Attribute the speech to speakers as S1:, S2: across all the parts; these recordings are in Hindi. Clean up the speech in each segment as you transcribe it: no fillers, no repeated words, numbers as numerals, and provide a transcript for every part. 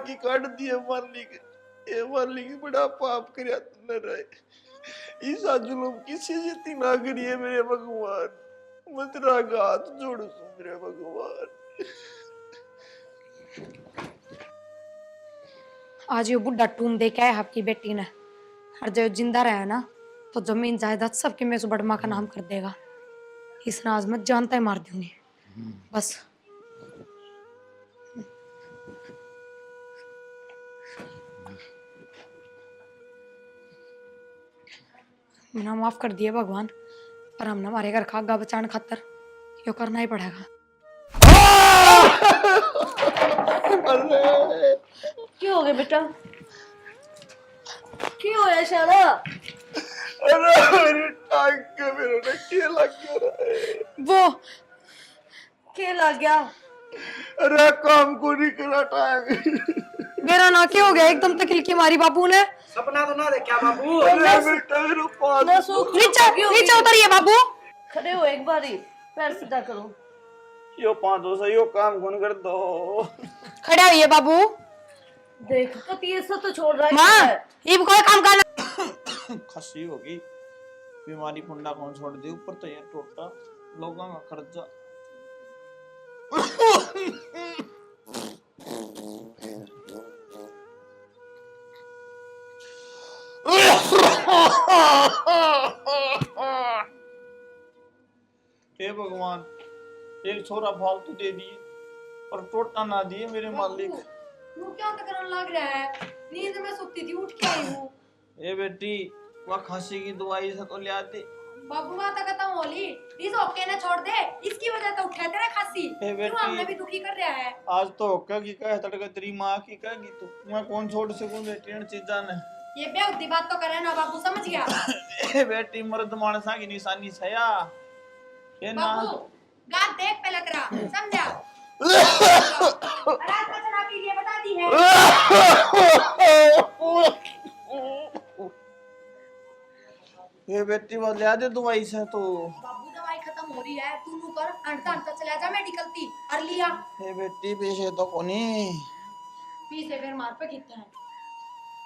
S1: की काट दिए मालिक। ये मालिक बड़ा पाप करया तूने रे। ईसा जुलूम किसी जीती ना करिए मेरे भगवान। मैं तेरा हाथ जोड़ू मेरे भगवान।
S2: आज ये बुढ़ा टूम दे के आया आपकी बेटी ने। और जब जिंदा रहा ना तो जमीन जायदाद सबके में बड़मा का नाम कर देगा। इस राज में जानता ही मार दूंगी बस। मैंने माफ कर दिया भगवान, पर हमने हमारे घर खागा बचाने खातर यो करना ही पड़ेगा।
S1: अरे
S3: क्यों हो गया बेटा? क्यों है शाला?
S1: अरे मेरी टांग के मेरे ने क्या लग गया
S3: वो क्या लग गया?
S1: अरे काम को नहीं करा टांग।
S2: मेरा ना क्या हो गया एकदम तकलीफ की मारी बाबू ने।
S4: सपना तो ना देखा बाबू।
S1: अरे बेटा मेरे पास
S2: नीचे उतरिए बाबू।
S3: खड़े हो एक बारी, पैर सीधा करो।
S1: यो 500 यो काम कौन कर दो।
S2: खड़े होइए बाबू।
S3: देख तो 300 तो छोड़ रहा है।
S2: माँ ये कोई काम करना।
S1: खसी होगी बीमारी फुंडा कौन छोड़ दे ऊपर तो ये टोटा लोगों का खर्चा। हे भगवान एक छोरा फालतू दे दिए और टोटा ना दिए मेरे मालिक।
S2: तू क्या करने लग रहा है? नींद में सोती थी उठ के आई हूँ।
S1: ए बेटी वह खांसी की दवाई से तो ले आते।
S2: बाबू बात खत्म होली। इस ओके ने छोड़ दे, इसकी वजह तो उठा तेरा खांसी। तू हमने भी दुखी कर रहा है।
S1: आज तो ओका की कह तड़का तेरी माँ की कहेगी तू मैं कौन छोड़ सकूं बेटी इन चीजा ने।
S2: ये बेहुदी बात तो करे ना बाबू, समझ गया?
S1: ए बेटी मर्द मानसा की निशानी छया ये ना
S2: बाबू गात देख पे लग रहा, समझा? रात में शराब पी लिए बता दी है।
S1: ये बेटी वो ले दे दवाई से तो।
S2: बाबू दवाई खत्म हो रही है, तू नु कर अंटा अंटा चला जा मेडिकल ती और लिया।
S1: ये बेटी पीछे तो कोनी
S2: पीछे फिर मार पे कितना है।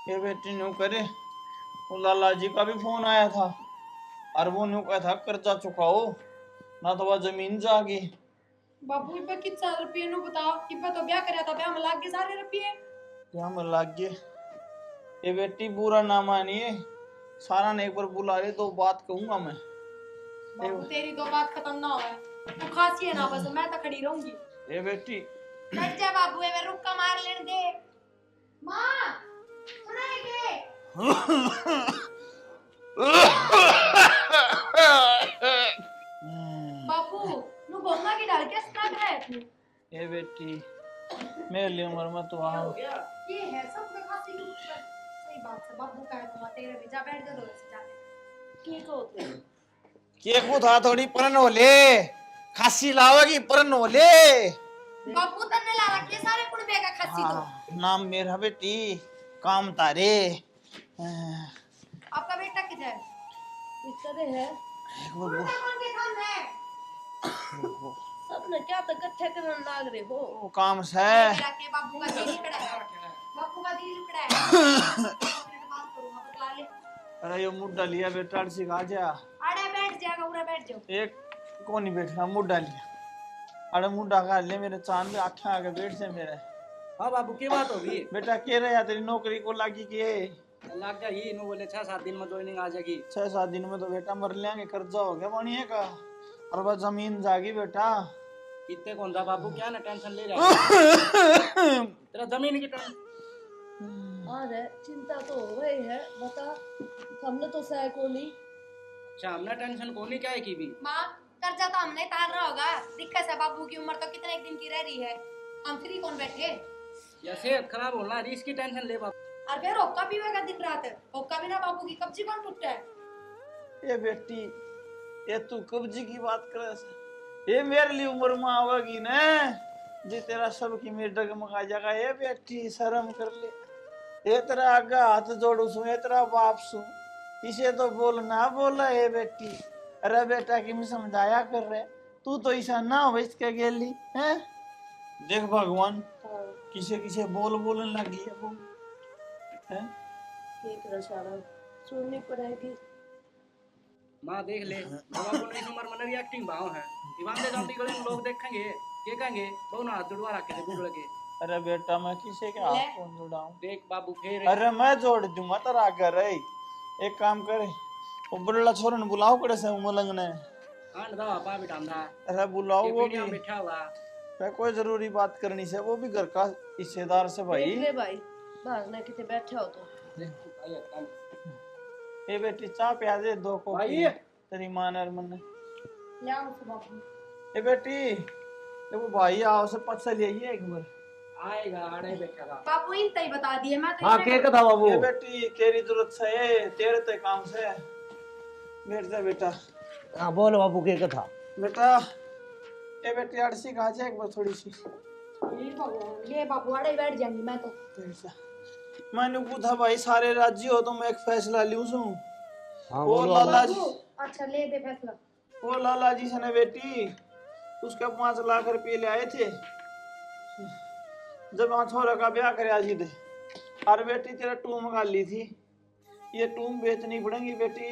S1: ये बेटी न्यू करे वो लाला जी का भी फोन आया था और वो न्यू कहा था कर्जा चुकाओ ना तो वह जमीन जागी।
S2: बाबू इब्बा कितना रुपये नु बताओ। इब्बा तो ब्याह करया था, ब्याह में लाग गए सारे रुपये।
S1: क्या में लाग गए। ये बेटी बुरा ना मानिए सारा ने एक बार बुला ले तो बात कहूंगा मैं।
S2: बाबू तेरी दो बात खत्म ना होए, तू खासी है ना बस मैं तो खड़ी रहूंगी।
S1: ये बेटी
S2: बैठ जा बाबू, ए मैं रुक्का मार लेने दे। मां सुनेगे? बाबू नु बोलना की डाल के स्टार्ट है तू।
S1: ये बेटी मेरे लिए उम्र में तो आओ
S2: ये है सब का खासी की सही बात है। बाबू का है तो तेरे भी जा बैठ जा दो से जाके।
S3: ठीक होते
S1: के को था थोड़ी परन होले खासी लावेगी परन होले।
S2: बाबू तन्ने ला रखे सारे कुड़बे का खासी तो।
S1: नाम मेरा बेटी काम तारे।
S2: आपका बेटा किधर है?
S3: इतने है
S2: कौन के काम है?
S3: सबने क्या तक इकट्ठे करने लग रहे हो।
S1: वो काम से
S2: के बाबू का दिल खड़ा है। बाबू का दिल खड़ा है। बात करूंगा बतला ले।
S1: अरे ये मुद्दा लिया बेटा सिखा जा।
S2: अरे बैठ जाएगा पूरा बैठ जाओ।
S1: एक को नहीं बैठना मुद्दा लिया। अरे मुद्दा का ले मेरे चांद पे आठा आके बैठ से मेरे।
S4: हाँ बाबू की बात होगी।
S1: बेटा कह रहे तेरी नौकरी को लागी के
S4: लग जाएगी नु बोले 6-7 दिन में ज्वाइनिंग आ जाएगी।
S1: 6-7 दिन में तो बेटा मर लेंगे कर्जा हो गया पानी का और बस जमीन जागी बेटा।
S4: कितने कौन था बाबू क्या ना टेंशन ले रहा है। तेरा जमीन की टेंशन।
S3: अरे चिंता तो हो गई है, बता हमने तो सह को नहीं।
S4: अच्छा हमने टेंशन को नहीं क्या है की भी।
S2: माँ कर्जा तो हमने तार रहा होगा। दिक्कत है बाबू की उम्र तो कितने दिन की रह रही है। हम फ्री कौन बैठे।
S4: या सेहत खराब होना है इसकी टेंशन ले बाबू।
S2: और फिर होक्का पीवेगा दिन रात। होक्का बिना बाबू की कब्जी कौन टूटता है।
S1: ये बेटी ये तू कब्जी की बात करे ये मेरे लिए उम्र में आवेगी ना जी तेरा सब की मेरे डगमगा जाएगा। ये बेटी शर्म कर ले। ये तेरा आगे हाथ जोड़ू सु ये तेरा बाप सु इसे तो बोल ना बोला ये बेटी। अरे बेटा कि मैं समझाया कर रहे तू तो ऐसा ना हो इसके गेली है। देख भगवान किसे किसे बोल बोलने लगी है वो है।
S3: ठीक है सारा सुननी पड़ेगी।
S4: माँ देख ले बाबू ने इस उम्र में नवी एक्टिंग भाव है दीवान दे जाती गले में लोग देखेंगे ये कहेंगे बहु ना हाथ जुड़वा रखे थे बुढ़ लगे।
S1: अरे बेटा मैं किसे के हाथ कौन जुड़ाऊं।
S4: देख बाबू फिर
S1: अरे मैं जोड़ दूंगा तेरा घर है। एक काम करे वो बुल्ला छोरन बुलाओ कड़े से उमलंग ने।
S4: आन दा पा बिठांदा
S1: अरे बुलाओ
S4: ये
S1: वो भी
S4: पीढ़ियां बैठा हुआ
S1: मैं कोई जरूरी बात करनी से वो भी घर का हिस्सेदार से भाई।
S3: देख ले भाई बाहर ना कितने बैठे हो तो।
S4: देख भाई काम
S1: ए बेटी चाय पिया दे 2 कॉफी
S4: भाई।
S1: तेरी मां ने मन
S2: ले आओ से बाबू।
S1: ए बेटी ये वो भाई आओ से पछ ले आइए एक बार।
S4: आएगा आड़े बैठा था
S2: बाबू इन तई बता दिए मैं तो
S5: हाँ के कथा बाबू
S1: ए बेटी तेरी जरूरत है तेरे ते काम से बैठ जा बेटा।
S5: हाँ बोल बाबू के कथा
S1: बेटा ए बेटी अड़सी खा जा एक बार थोड़ी सी।
S2: ले बाबू आड़े बैठ जाएंगी मैं तो।
S1: बैठ जा। मैंने पूछा भाई सारे राज्य हो तो मैं एक फैसला लूं सू।
S5: हाँ
S1: वो
S5: बोलो
S1: लाला जी
S2: अच्छा ले दे फैसला।
S1: वो लाला जी से ने बेटी उसके 5 लाख रुपये ले आए थे जब वहाँ छोरा का ब्याह करे जी थे। और बेटी तेरा टूम गा ली थी ये टूम बेचनी पड़ेगी बेटी।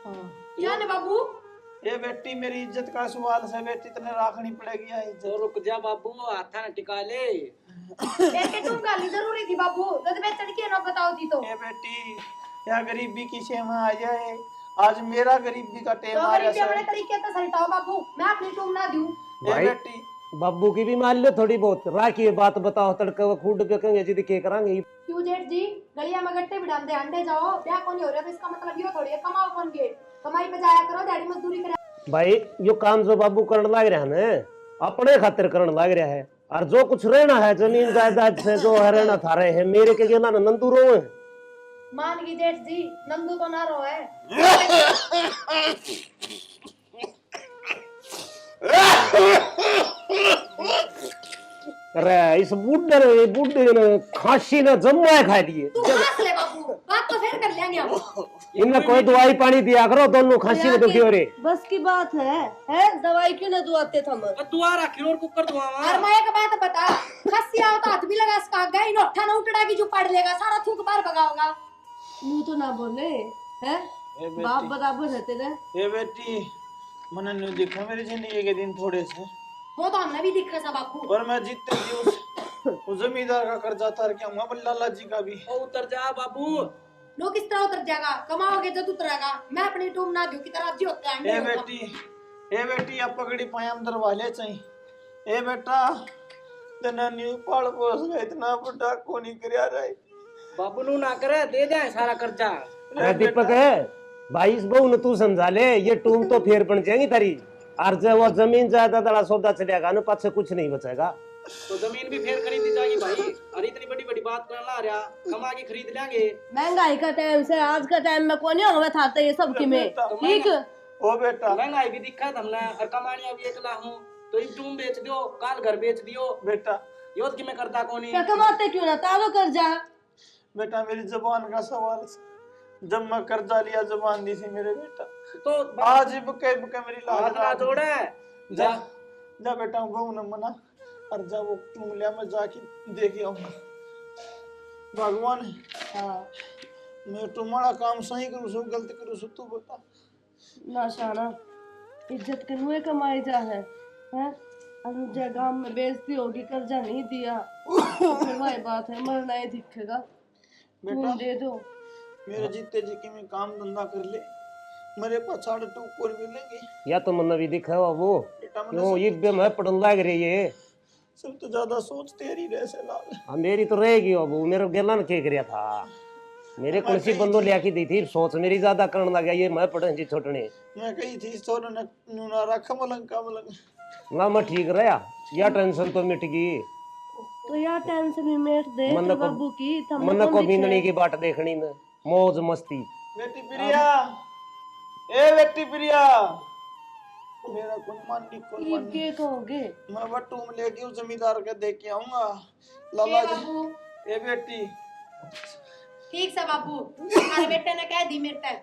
S2: क्या ने बाबू?
S1: ये बेटी मेरी इज्जत का सवाल है बेटी तने राखनी पड़ेगी ये इज्जत।
S4: तो रुक जा बाबू हाथ ना टिका ले
S2: एक तुम गाली जरूरी थी बाबू जब बेचने की ना बताओ थी तो।
S1: ये बेटी या गरीबी की सेवा आ जाए आज मेरा गरीबी का टेम
S2: तो
S1: आ
S2: गरीबी
S1: रहा
S2: अपने
S1: है।
S2: तरीके से सलटाओ बाबू मैं अपनी टूम ना दूं।
S1: ये
S5: भाई।
S1: बेटी
S5: बाबू की भी मान लो थोड़ी बहुत राखी बात बताओ तड़के वो खूड बेकेंगे जी के करांगे
S2: क्यों जेठ जी गलिया में गट्टे बिठान दे अंडे जाओ ब्याह कौन हो रहा है तो इसका मतलब ये थोड़ी है कमाओ कौन के कमाई पे जाया करो दिहाड़ी मजदूरी करे।
S5: भाई यो काम जो बाबू करने लग रहा है ना अपने खातिर करने लग रहा है और जो कुछ रहना है जमीन जायदाद से जो है रहना था रहे है मेरे के गेला नंदू रो है।
S2: मान की जेठ जी नंदू तो ना रो है।
S5: अरे इस बुढ़े ने खांसी ने जम्मा खा लिए
S2: तू हंस ले बाबू बात तो फिर कर लेंगे हम।
S5: इनमें कोई दवाई पानी दिया करो दोनों खांसी में दुखी हो रहे।
S3: बस की बात है दवाई क्यों ना दुआते थम।
S4: दुआ रखी और कुकर दुआ
S2: और मैं एक बात बता खस्सी आओ तो हाथ भी लगा सका गई नोठा ना उठड़ा की जो पड़ लेगा सारा थूक बार भगाओगा।
S3: मुंह तो ना बोले है
S1: ए
S3: बाप
S1: बेटी
S3: बराबर रहते रहे।
S1: ये बेटी मैंने नहीं देखा मेरी जिंदगी के दिन थोड़े से
S2: वो तो हमने भी दिखा सा बापू।
S1: पर मैं जीतते जी उस जमींदार का कर्जा तार के आऊंगा लाला जी का भी।
S4: ओ उतर जा बाबू
S2: लोग किस तरह उतर जाएगा कमाओगे जब उतरेगा मैं अपनी टूम ना दूं की तरह जी होते हैं।
S1: ए बेटी अब पकड़ी पाए अंदर वाले चाहिए। ए बेटा तना न्यू पाल पोस गए इतना बड़ा को नहीं करया रहे
S4: बाबू नु ना करे दे दे सारा कर्जा।
S5: अरे दीपक है भाई इस बहू ने तू समझा ले ये टूम तो फेर बन जाएगी तारी और जब वो जमीन जायदाद वाला सौदा चलेगा ना पाछे कुछ नहीं बचेगा।
S4: तो जमीन भी फेर खरीदी जाएगी भाई अरे इतनी बड़ी बड़ी बात करना ला रहा कमा के खरीद लेंगे।
S3: महंगाई का टाइम से आज का टाइम में कौन होगा था ये सब की में ठीक।
S1: ओ बेटा
S4: महंगाई भी दिखा है हमने और कमानिया भी एकला हूँ तो एक टूम बेच दियो काल घर बेच दियो
S1: बेटा
S4: योद की मैं करता कोनी
S3: क्या कमाते क्यों ना तारो कर जा।
S1: बेटा मेरी जबान का सवाल जब मैं कर्जा लिया जबान दी थी मेरे बेटा
S4: तो
S1: आज बुके बुके मेरी
S4: हाथ ना
S1: लाज
S4: जोड़े
S1: जा जा बेटा बहू ने मना और जब वो तुम लिया मैं जाके देख आऊंगा भगवान।
S3: हाँ
S1: मैं तुम्हारा काम सही करूँ सु गलत करूँ सु तू बता।
S3: ना शाना इज्जत के हुए कमाई जा है अनुजा गांव में बेइज्जती होगी कर्जा नहीं दिया तो फिर वही बात है मरना ही दिखेगा।
S1: बेटा
S3: खून दे दो
S1: मेरे जीते जी के मैं काम धंधा कर ले मेरे पास 2.5 कोर मिलेंगे।
S5: या तो मन भी दिखा वो
S1: बेटा
S5: क्यों
S1: मैंने
S5: ये बे मैं पढ़ने लग रही है
S1: सब तो ज्यादा सोच तेरी रह से लाल।
S5: हाँ मेरी तो रहेगी अब मेरे गेला ने के करया था मेरे कौन सी बंदो लिया की दी थी सोच मेरी ज्यादा करने लगा ये मैं पढ़े जी छोटने
S1: मैं कही थी सोना न रखा मलंग का मलंग
S5: ना मैं ठीक रहा या टेंशन तो मिट गई
S3: तो यार टेंशन भी मेट दे
S5: मन
S3: तो
S5: को-
S3: बाबू की तब
S5: मन को बीनने की बाट देखनी न मौज मस्ती।
S1: बेटी प्रिया ए बेटी प्रिया मेरा कोई मान नहीं कोई मान नहीं।
S3: के कहोगे
S1: मैं बटूम लेके उस जमींदार के देख के आऊंगा लाला जी।
S2: बाबू
S1: ए बेटी
S2: ठीक से बाबू तुम्हारे बेटे ने कह दी मेरे तक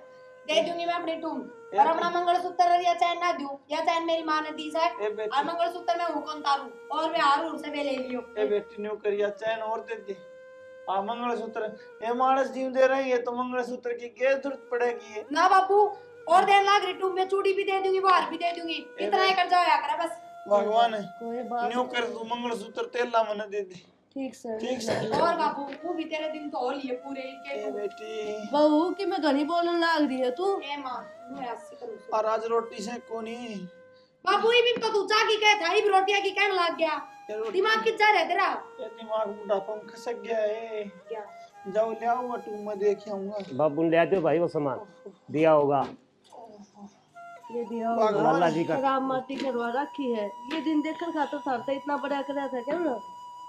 S2: दे दूंगी मैं अपनी टूम और अपना मंगलसूत्र या चैन ना दूं, या चैन मेरी मां ने दी है
S1: ए बेटी
S2: और मंगलसूत्र मैं हूं कौन तारू और मैं हार से वे ले लियो।
S1: ए बेटी न्यू करिया चैन और दे दे आ मंगलसूत्र। ये मानस जीव दे रहे हैं तो मंगलसूत्र की क्या जरूरत पड़ेगी?
S2: ना बाबू और देन लाग रही टूम में चूड़ी भी दे दूंगी, बाहर भी दे दूंगी, इतना ही कर जाओ या करे बस।
S1: भगवान
S3: कोई बात
S1: न्यू कर तू मंगलसूत्र तेला मन दे दे।
S3: ठीक सर।
S1: ठीक से
S2: और बाबू वो भी तेरे दिन तो हो लिए पूरे के
S1: ए बेटी
S3: बहू कि मैं घनी बोलने लाग रही है तू।
S2: ए मां मैं ऐसे करूं
S1: और आज रोटी से कोनी
S2: बाबू ये भी तो तू चाकी कह था ये भी रोटियां की कहने लग गया, दिमाग किस जा रहा है तेरा?
S1: ये दिमाग बुढ़ापा में खसक गया है।
S2: क्या
S1: जाओ ले आओ टू मैं देख आऊंगा।
S5: बाबू ने ले आते भाई वो सामान दिया होगा।
S3: ये दिया
S5: लाला जी का
S3: राम माटी करवा रखी है, ये दिन देखकर खातर था तो इतना बड़ा कर रहा था क्या ना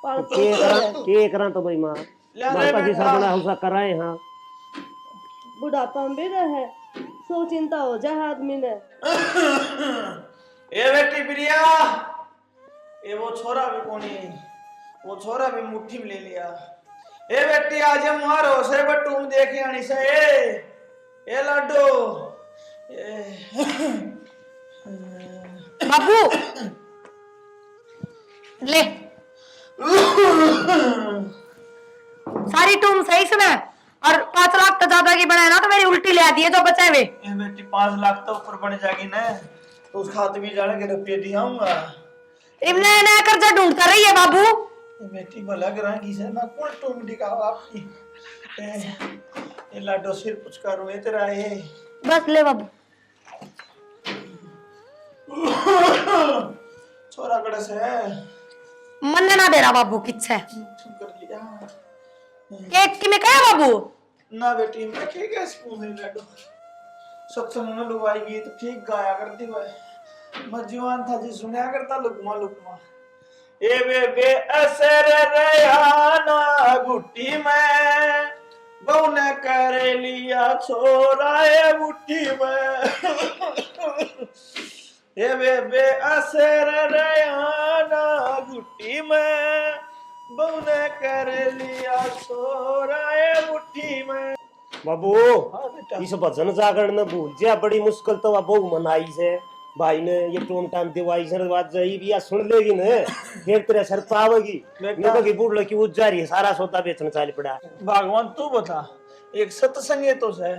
S3: पाल
S5: के करा तो भाई मां माता जी सब बड़ा हुसा कराए। हाँ
S3: बुढ़ापा में भी रहे सो चिंता हो जाए आदमी ने।
S1: ए बेटी प्रिया ए वो छोरा भी कोनी, वो छोरा भी मुट्ठी में ले लिया। ए बेटी आज मारो से बटू देखे आनी से ए लाडो
S2: बाबू ले सारी टूम सही से मैं और 5 लाख तो ज्यादा की बनाए ना तो मेरी उल्टी ले आती है जो बचे हुए।
S1: ए बेटी 5 लाख तो ऊपर बढ़ जाएगी ना तो उस खाते में जाने के रुपये दियाऊंगा।
S2: इमने नया कर्जा ढूंढता रही है बाबू।
S1: ए बेटी भला कराएगी से ना कौन टूम दिखाओ आपकी। ए लाडो सिर कुछ करो ए तेरा ए
S2: बस ले बाबू
S1: छोरा कड़े से
S2: मन ना दे रहा बाबू किच्छे
S1: कर लिया।
S2: केक की में कहा बाबू
S1: ना बेटी मैं ठीक है स्कूल में लाडो सत्संग में लुगाई गई तो ठीक गाया करती वह मैं जीवान था जी सुनया करता लुकमा लुकमा। ए बे असर रयाना गुट्टी में बहु ने कर लिया छोरा ए बुट्टी में। ए बे असर रयाना गुट्टी में बहु ने कर लिया छोरा ए बुट्टी में।
S5: बाबू
S1: हाँ बेटा
S5: इस भजन जागरण में भूल जा बड़ी मुश्किल तो बहु मनाई से भाई ने ये टोम टाइम दिवाई सर बात जाई भी या सुन लेगी ना फिर तेरे सर पावेगी नहीं तो की बूढ़ लड़की वो जा रही है सारा सौदा बेचने चाल पड़ा।
S1: भगवान तू बता एक सत्संग है तो से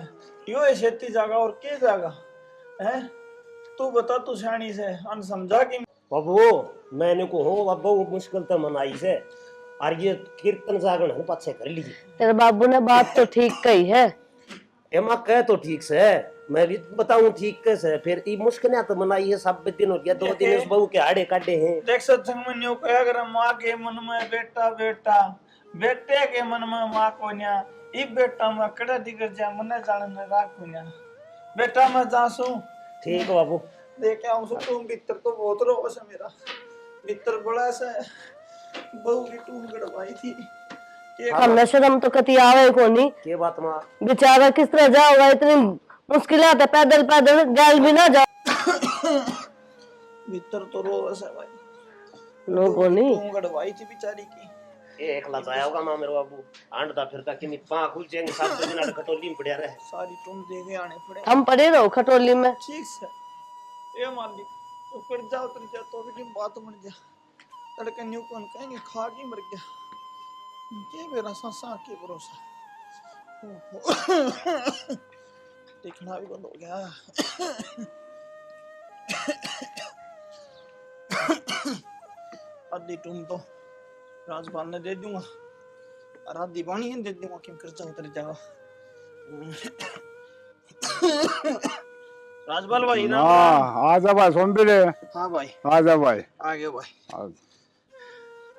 S1: यो है खेती जागा और के जागा है तू बता तू सियानी से अन समझा कि
S5: बाबू मैंने को हो अब बहुत मुश्किल तो मनाई से और ये कीर्तन जागरण है पाछे कर लीजिए।
S3: तेरे बाबू ने बात तो ठीक कही है।
S5: एमा कह तो ठीक से मैं भी बताऊं ठीक कैसे फिर ये मुश्किल है तो मनाई है सब दिन हो गया 2 दिन इस बहू के हाड़े काटे हैं।
S1: देख सत्संग में न्यू कहा कर माँ के मन में बेटा बेटा बेटे के मन में माँ को न्या ई बेटा में कड़ा दिगर जा मन जान न राखू न्या बेटा मैं जासू
S5: ठीक है बाबू
S1: देख आऊं सो तुम भीतर तो बहुत रो से मेरा भीतर बड़ा सा बहू की टूम गड़वाई थी
S3: हमने शर्म तो कति आवे को नहीं
S5: के बात मां
S3: बेचारा किस तरह जाओगा इतनी मुश्किल है पैदल पैदल गैल भी ना जाओ
S1: भीतर तो रो से भाई
S3: लोगों नहीं
S1: टूम गड़वाई थी बेचारी की।
S5: ये एक लाया होगा मां मेरे बाबू आंडता फिरता कि पा खुल जाएंगे 7 दिन खटोली में पड़या रहे
S1: सारी टूम देखे आने पड़े
S3: हम पड़े रहो खटोली में।
S1: ठीक से ये मालिक ऊपर जाओ उतर जा तो भी बात मर जा तड़के न्यू कौन कहेंगे खा के मर गया ये मेरा सांसा के भरोसा दिखना भी बंद हो गया। आधी टूम तो राजपाल ने दे दूंगा और आधी पानी दे दूंगा क्यों कर जाओ उतर जाओ। राजपाल भाई ना
S6: आजा भाई सुन भी रहे।
S1: हाँ भाई
S6: आजा भाई
S1: आगे भाई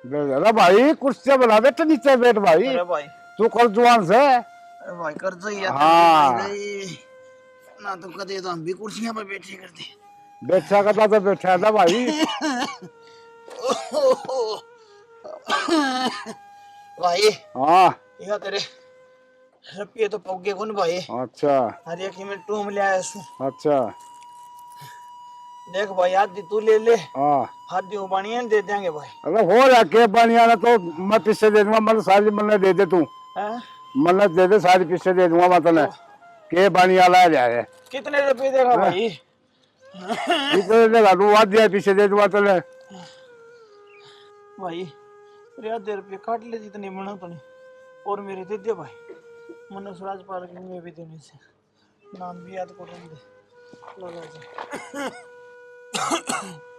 S6: अरे भाई कुर्सी बना दे तो नीचे बैठ भाई
S1: अरे भाई
S6: तू कल जुआन से
S1: अरे भाई कर जाइए
S6: हाँ।
S1: ना तो कदे तो हम भी कुर्सियां पर बैठे करते
S6: बैठा करता तो बैठा था भाई।
S1: भाई
S6: हाँ
S1: यह तेरे रुपये तो पौगे कौन भाई
S6: अच्छा
S1: हर एक में टूम ले आया सु
S6: अच्छा
S1: देख भाई आधी तू ले ले
S6: हाँ
S1: आधी वो बानिया दे देंगे भाई।
S6: अरे हो रहा के बनिया ना तो मैं पीछे दे दूंगा मतलब सारी मन्नत दे दे तू
S1: हैं
S6: मन्नत दे दे सारी पीछे दे दूंगा मतलब के पानी वाला जाए
S1: कितने रुपए देगा भाई?
S6: इतने लगा तू वाद दिया पीछे दे दुआ चले
S1: भाई अरे आधे रुपये काट ले जितने मना तो नहीं, और मेरे दे दे भाई। मनो स्वराज पार्क में भी देने से नाम भी याद करूँ दे लाला जी।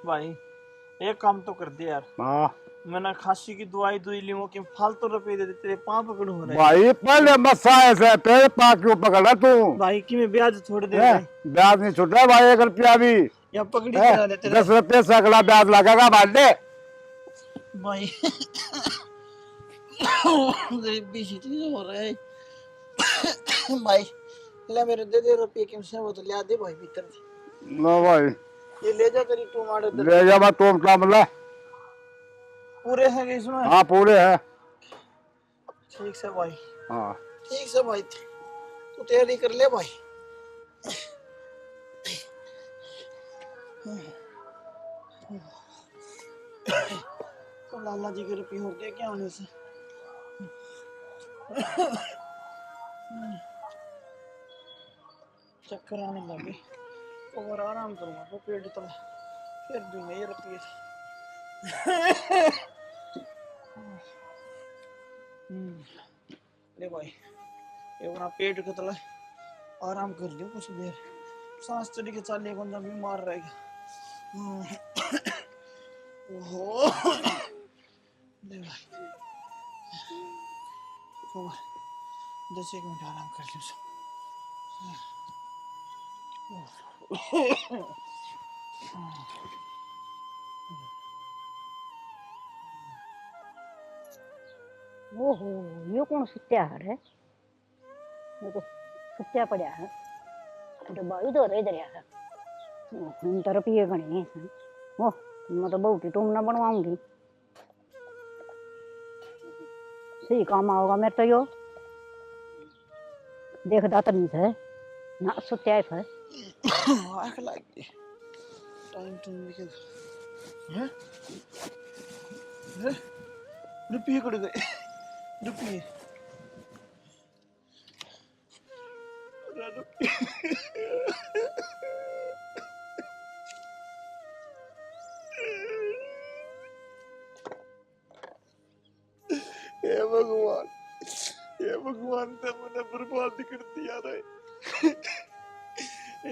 S1: भाई एक काम तो कर दे यार,
S6: हाँ
S1: मैंने खांसी की दवाई दुई ली कि फालतू रुपए दे दे, तेरे पाँव पकड़ू हो रहे
S6: भाई पहले मस्सा ऐसे पेड़ पा क्यों पकड़ा तू
S1: भाई कि मैं ब्याज छोड़ दे
S6: हैं?
S1: भाई,
S6: ब्याज नहीं छूट रहा भाई 1 रुपया भी
S1: या पकड़ी
S6: हैं?
S1: करा दे तेरे
S6: 10 रुपये से अगला ब्याज लगेगा भाई
S1: भाई। गरीबी सी चीज हो रहा है भाई। ले मेरे दे दे रुपये कि वो तो ले दे भाई भीतर से।
S6: लो भाई
S1: ये ले जा तेरी टमाटर दे
S6: ले जा मैं तुम क्या मिला
S1: पूरे हैं कि इसमें?
S6: हाँ पूरे है
S1: ठीक से भाई,
S6: हाँ
S1: ठीक से भाई, तू तैयारी कर ले भाई। तो लाला जी के रुपये हो गए क्या होने से? चक्कर आने लगे और आराम करूंगा तो पेट तला फिर दूंगा ये रुपये। ले भाई ये वहाँ पेट को तला आराम कर लियो कुछ देर, सांस चढ़ी के चाले बंदा बीमार रहेगा। ओहो ले भाई 10 मिनट आराम कर लियो सब।
S7: ओहो यो कौन सुत्या है रे? ये तो सुत्या पड़ा है डब्बा इधर इधर है हम तरफ ये गणे हैं। ओ मैं तो बहुत टूम ना बनवाऊंगी, सही काम आओगा मेरे तो यो देख दातन से ना सुत्या है फिर
S1: आँख लग गई टाइम टू निकल हैं हैं रुपये कट गए रुपये हे भगवान ते मैंने बर्बाद कर दिया रे।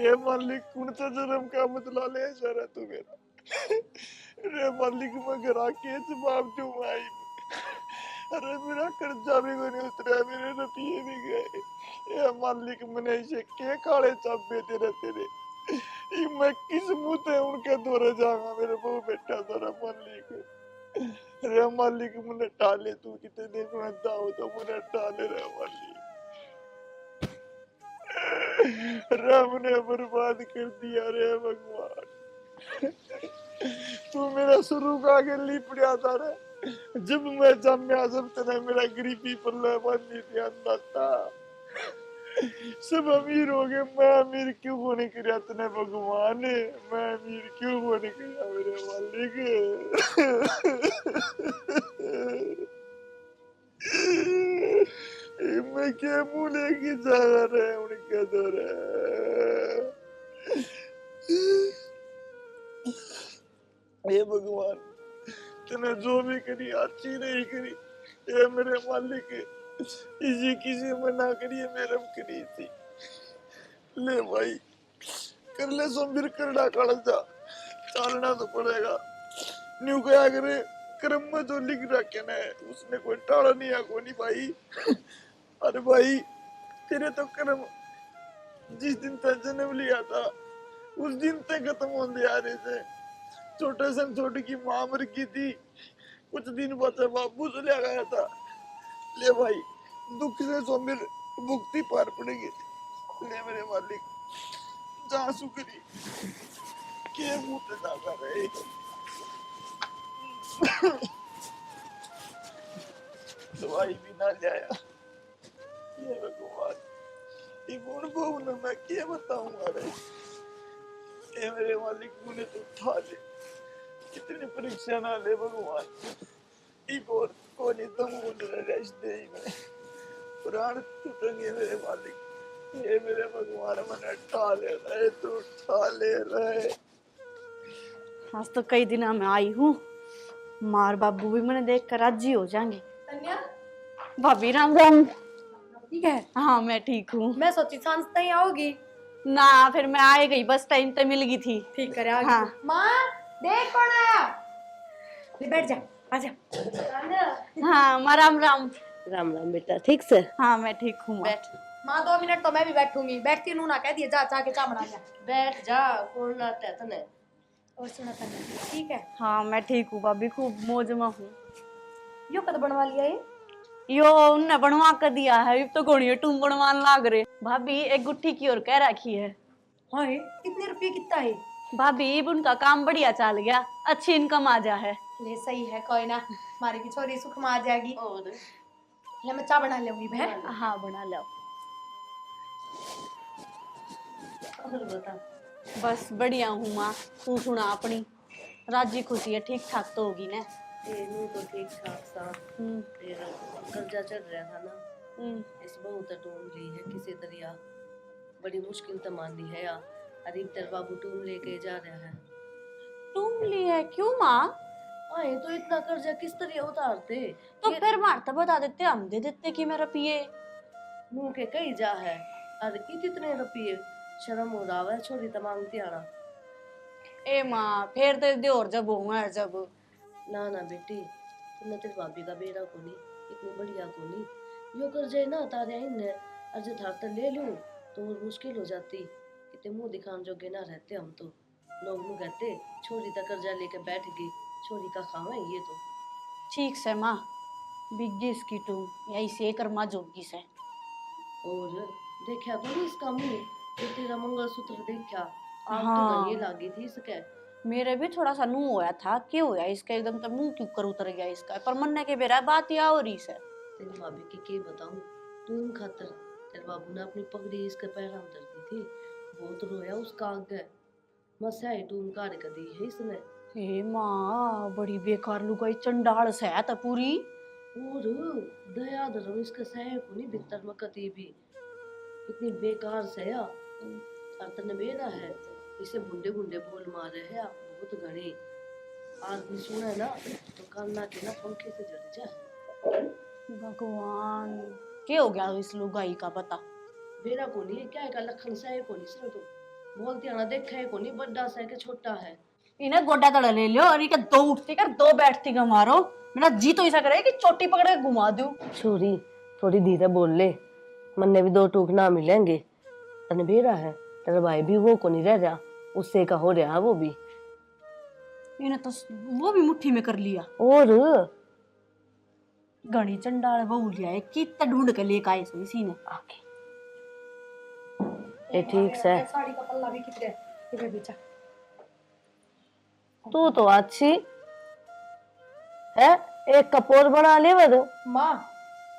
S1: ये मालिक कौन सा जन्म का मतलब ले सारा तू मेरा रे मालिक मैं घर आके जवाब दूं आई। अरे मेरा कर्जा भी नहीं उतरा, मेरे रुपये भी गए। ये मालिक मैंने इसे के काले चाबे तेरे तेरे ये मैं किस मुंह से उनके दौरे जाऊंगा मेरे बहु बेटा सारा मालिक। रे मालिक मुझे टाले तू कितने दिन में दाओ तो मुझे टाले रे मालिक। रब ने बर्बाद कर दिया रे भगवान। तू मेरा शुरू का आगे लिपड़ा था रे, जब मैं जम्या जब तेने मेरा गरीबी पल्ले बांधी थी अंधा था। सब अमीर हो गए, मैं अमीर क्यों होने किया तने भगवान? मैं अमीर क्यों होने किया मेरे मालिक? मैं क्या मुँह लेके जा रहा है उनके दौर ये भगवान तूने जो भी करी अच्छी नहीं करी ये मेरे मालिक इसी किसी में ना करिए मेरे करी थी। ले भाई कर ले सोमवीर करना काल जा चलना तो पड़ेगा। न्यू क्या करे कर्म में जो लिख रखे ना उसने कोई टाला नहीं है कोई भाई। अरे भाई तेरे तो कर्म जिस दिन तक जन्म लिया था उस दिन तक खत्म होने आ रहे थे। छोटे से छोटे की माँ मर गई थी, कुछ दिन बाद बाबू चला गया था। ले भाई दुख से सोमिर मुक्ति पार पड़ेगी। ले मेरे मालिक जा शुक्री के मुँह ना कर रहे दवाई भी ना लाया। ये भगवान ये कौन कौन मैं क्या बताऊंगा रे? ये मेरे मालिक मुझे तो उठा ले, कितनी परीक्षा ना ले भगवान। एक और कौन दम मुझे रेस्ट दे मैं प्राण टूटेंगे मेरे मालिक। ये मेरे भगवान मैंने ठा ले रहे, तू ठा ले रहे।
S8: आज तो कई दिन में आई हूँ, मार बाबू भी मैंने देख कर राजी हो जाएंगे।
S2: तन्या
S8: भाभी राम राम।
S2: ठीक है।
S8: हाँ मैं ठीक हूँ।
S2: मैं सोची सांस तई आओगी।
S8: ना फिर मैं आ गई, बस टाइम पे मिल गई थी।
S2: ठीक करे आगे।
S8: हाँ।
S2: माँ देख कौन आया। ले बैठ जा, आजा।
S8: हाँ माँ राम राम।
S3: राम राम बेटा, ठीक से
S8: हाँ मैं ठीक हूँ माँ।
S3: बैठ।
S2: माँ 2 मिनट तो मैं भी बैठूंगी। बैठती नू ना कह दिए जा के चाय बना लिया।
S3: बैठ जा, कौन लाता है तने।
S2: और सुना तन्या ठीक है।
S8: हाँ मैं ठीक हूँ भाभी, खूब मौज में हूँ।
S2: यो कद बनवा लिया ये।
S8: यो उनने बनवा कर दिया है, अब तो घोड़िया तुम बनवान लाग रहे। भाभी एक गुट्ठी की और कह रखी है।
S2: हाँ कितने रुपये कितना है।
S8: भाभी अब उनका काम बढ़िया चल गया, अच्छी इनकम आ जा है।
S2: ले सही है, कोई ना हमारी भी छोरी सुख में आ जाएगी।
S3: और
S2: ले मैं चाय बना लूंगी बहन।
S8: हाँ बना लो।
S3: बता।
S8: बस बढ़िया हूँ माँ, तू सुना अपनी। राजी खुशी है, ठीक ठाक तो होगी ना।
S3: ये नू तो ठीक ठाक सा। तेरा कर्जा चढ़ रहा था ना, इस बहुत टूम ली है किसी तरह। बड़ी मुश्किल तो मान ली है यार। अरे तेरे बाबू टूम लेके जा रहा है।
S8: तुम ली है क्यों माँ?
S3: आए तो इतना कर्जा किस तरह उतारते।
S8: तो फिर मारता बता देते, हम दे देते कि मेरा पिए।
S3: मुंह के कई जा है। अरे इतने रुपये शर्म हो रहा है, छोड़ी तो मांगती आना।
S8: ए माँ फिर तो दे और जब होगा जब।
S3: ना ना बेटी, तुमने तेरी भाभी का बेड़ा को नहीं, इतनी बढ़िया को नहीं। यो कर्जे ना तारे इनने अर्ज थार तो ले लूं तो और मुश्किल हो जाती। कितने मुंह दिखाने जोगे ना रहते हम तो। लोग मुँह कहते छोरी तक कर्जा लेके बैठ गई, छोरी का खावा ये तो।
S8: ठीक से माँ, बिग्गी इसकी तुम यही से कर माँ जोगी से।
S3: और देखा तो नहीं इसका मुंह, ये तेरा मंगलसूत्र देखा, आग
S8: हाँ।
S3: तो गलिए लागी थी इसके।
S8: मेरे भी थोड़ा सा नू होया था, क्या होया इसका, एकदम तो मुंह क्यों कर उतर गया इसका। पर मन्ने के बेरा बात या हो रही से।
S3: तेरी भाभी की के बताऊं, तुम खातर तेरे बाबू ने अपनी पगड़ी इसके पैर में धर दी थी। बहुत रोया उसका आगे। मसा ही टूम काट कर दी है इसने।
S8: हे माँ बड़ी बेकार लुगाई, चंडाल से है तो पूरी।
S3: और दया धर्म इसका सह को नहीं भीतर में कती भी। इतनी बेकार से या अर्तन बेरा है। इसे बुंडे बुंडे बोल मारे है आप बहुत घने। आदमी सुने ना तो कान्ना के ना पंखे से जड़ जाए।
S8: भगवान क्या हो गया इस लुगाई का पता।
S3: बेरा को नहीं क्या है का लखन सह को नहीं सुनो तो बोलती आना देखा है को नहीं, बड़ा सह के छोटा है।
S8: इन्हें गोड्डा तड़ा ले लियो और इनके 2 उठती कर 2 बैठती का मारो। मेरा जी तो ऐसा करे कि चोटी पकड़ के घुमा दूं।
S3: छोरी थोड़ी धीरे बोल ले, मन्ने भी 2 टूक ना मिलेंगे। तने बेरा है, तेरा भाई भी वो को नहीं रह रहा, उससे का हो रहा वो भी।
S8: इन्हें तो वो भी मुट्ठी में कर लिया।
S3: और
S8: घनी चंडाल बहू लिया है, कितना ढूंढ के लेके आए सो इसी ने।
S3: आके ये ठीक से।
S2: साड़ी का पल्ला भी कितने इधर बेचा।
S3: तू तो अच्छी है, एक कपोर बना ले वो तो।
S2: माँ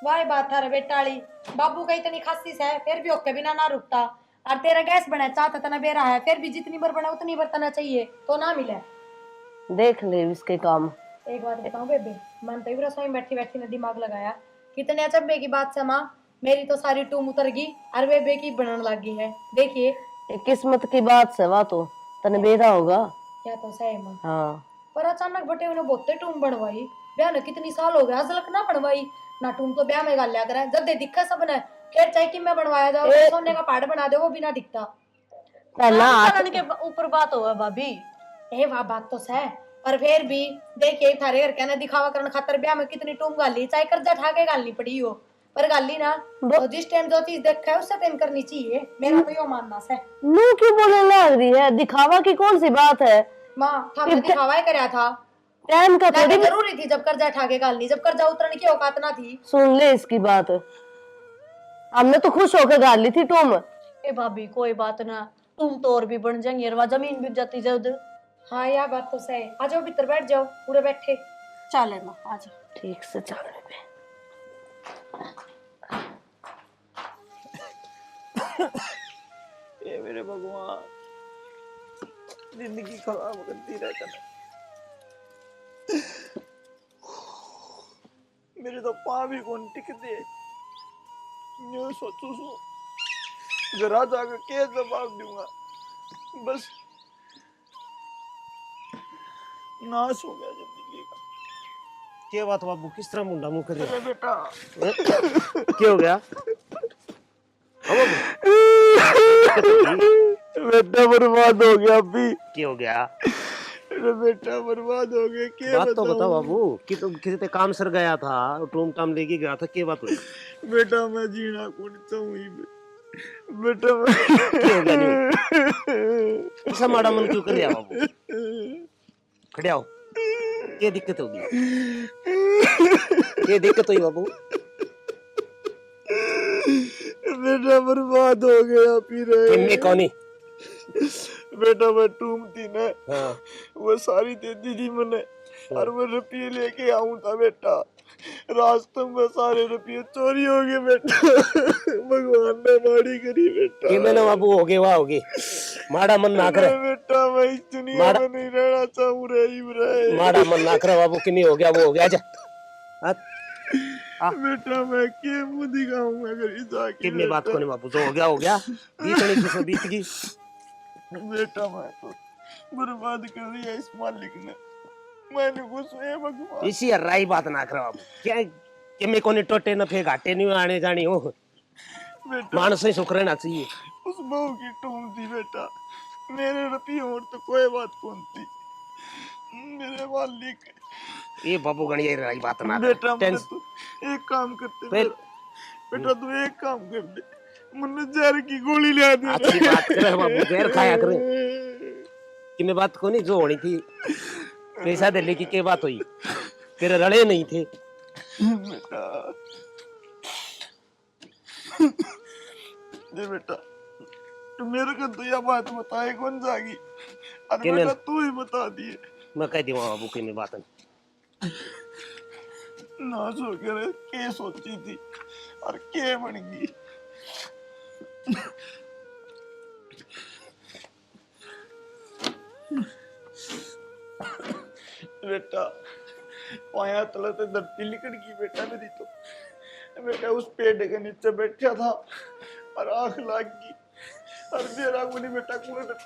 S2: वाही बात है रे बेटाली। बाबू का इतनी खासी है फिर भी ओके बिना ना रुकता। और तेरा गैस बना चाहता तना बेरा है, फिर भी जितनी बार बना उतनी बार तना चाहिए तो ना मिले।
S3: देख ले इसके काम।
S2: एक बात बताऊं बेबे, मन तो इब्रा में बैठी बैठी ने दिमाग लगाया। कितने अचंभे की बात से माँ, मेरी तो सारी टूम उतर गई और बेबे की बनने लगी है। देखिए
S3: ये किस्मत की बात से, वा तो तने बेरा होगा।
S2: क्या तो सही माँ।
S3: हाँ
S2: पर अचानक बटे उन्हें बहुते टूम बनवाई। ब्याह ने कितनी साल हो गया अजलक ना बनवाई ना। टूम तो ब्याह में गाल लिया करे जब दे दिखा सब ने। फिर चाहे कि मैं बनवाया जाओ, सोने का पहाड़ बना दे वो भी ना दिखता।
S3: पहला
S8: चलन के ऊपर बात हो भाभी।
S2: ए वाह बात तो सह, पर फिर भी देखिए थारे घर कहना दिखावा करने खातर ब्याह में कितनी टूम गाली, चाहे कर्जा ठाके गालनी पड़ी हो पर गाली ना। तो जिस टाइम जो चीज देखा है उससे टाइम करनी चाहिए, मेरा तो यो मानना है।
S3: नू क्यों बोलने लग रही है, दिखावा की कौन सी बात है।
S2: माँ हमने दिखावा ही कराया था,
S3: टाइम का थोड़ी
S2: जरूरी थी जब कर्जा ठाके गालनी, जब कर्जा उतरने की औकात ना थी।
S3: सुन ले इसकी बात। हमने तो खुश होकर गाल ली थी तुम।
S8: ए भाभी कोई बात ना, तुम तो और भी बन जाएंगे और जमीन बिक जाती जल्द।
S2: हाँ यार बात तो सही। आ जाओ भीतर बैठ जाओ, पूरे बैठे।
S8: चले ना आज
S3: ठीक से चल रहे पे।
S1: ये मेरे भगवान जिंदगी खराब करती रहता है। मेरे तो पाँव भी कौन टिक दे। मैं सोचू सो जरा जाकर क्या जवाब दूंगा। बस नाश हो गया जिंदगी का।
S5: क्या बात बाबू, किस तरह मुंडा मुंह कर रहे
S1: अरे बेटा
S5: हो? क्या हो गया? हाँ बाबू,
S1: बेटा बर्बाद हो गया अभी।
S5: क्या हो गया?
S1: अरे बेटा बर्बाद हो गया। क्या
S5: बात तो बता बाबू, कि तुम किसी ते काम सर गया था, टूम टाम लेके गया था, क्या बात हुई?
S1: बेटा मैं जीना कौन चाहूँ ही बेटा मैं
S5: क्या हो गया? नहीं ऐसा माड़ा मन क्यों कर रहा बाबू? खड़े आओ, क्या दिक्कत होगी? क्या दिक्कत हुई बाबू?
S1: बेटा बर्बाद हो गया फिर।
S5: किन्ने कौनी?
S1: बेटा मैं टूम थी ना,
S5: हाँ
S1: वो सारी दे दी थी मैंने, और मैं रुपये लेके आऊं था बेटा। रास्ते में सारे रुपये चोरी हो गए बेटा। भगवान ने माड़ी करी बेटा।
S5: कि मैंने बाबू हो गए वाह हो गए, माड़ा मन ना करे
S1: बेटा मैं इस दुनिया में नहीं रहना चाहूँ रे।
S5: माड़ा मन ना करे बाबू, कि नहीं हो गया वो हो गया। जा
S1: बेटा मैं के मुंह दिखाऊंगा अगर जाके।
S5: कितनी बात को नहीं बाबू, जो हो गया हो गया, बीतनी किसे बीत गई।
S1: बेटा मैं तो बर्बाद कर दिया इस मालिक ने। मैंने कुछ है भगवान।
S5: इसी राई बात ना करो बाबू, क्या कि मैं कोने टोटे न फे घाटे नहीं आने जानी हो।
S1: बेटा
S5: मानस ही सुख रहना चाहिए।
S1: उस बहू की टूम थी बेटा, मेरे रुपये और तो कोई बात कौन थी। मेरे मालिक
S5: ये बाबू गणिया राई बात ना
S1: बेटा
S5: कर।
S1: मुझे तू एक काम करते
S5: फिर?
S1: बेटा तू एक काम कर दे, मुन्ने जहर की गोली ले दे।
S5: अच्छी बात करे बाबू, जहर खाया करे कि मैं बात को नहीं जो होनी थी। पैसा दे की क्या बात हुई? तेरे रड़े नहीं थे
S1: बेटा दे बेटा, तू मेरे को तो यह बात बताए कौन जागी। अरे
S5: किन्ने?
S1: बेटा तू ही बता दिए।
S5: मैं कह दी बाबू की मैं बात
S1: ना सो के के सोची थी और के बन गई। बेटा पाया तले तो धरती लिकड़ गई बेटा मेरी तो। बेटा उस पेड़ के नीचे बैठा था और आंख लाग गई और मेरा गुनी बेटा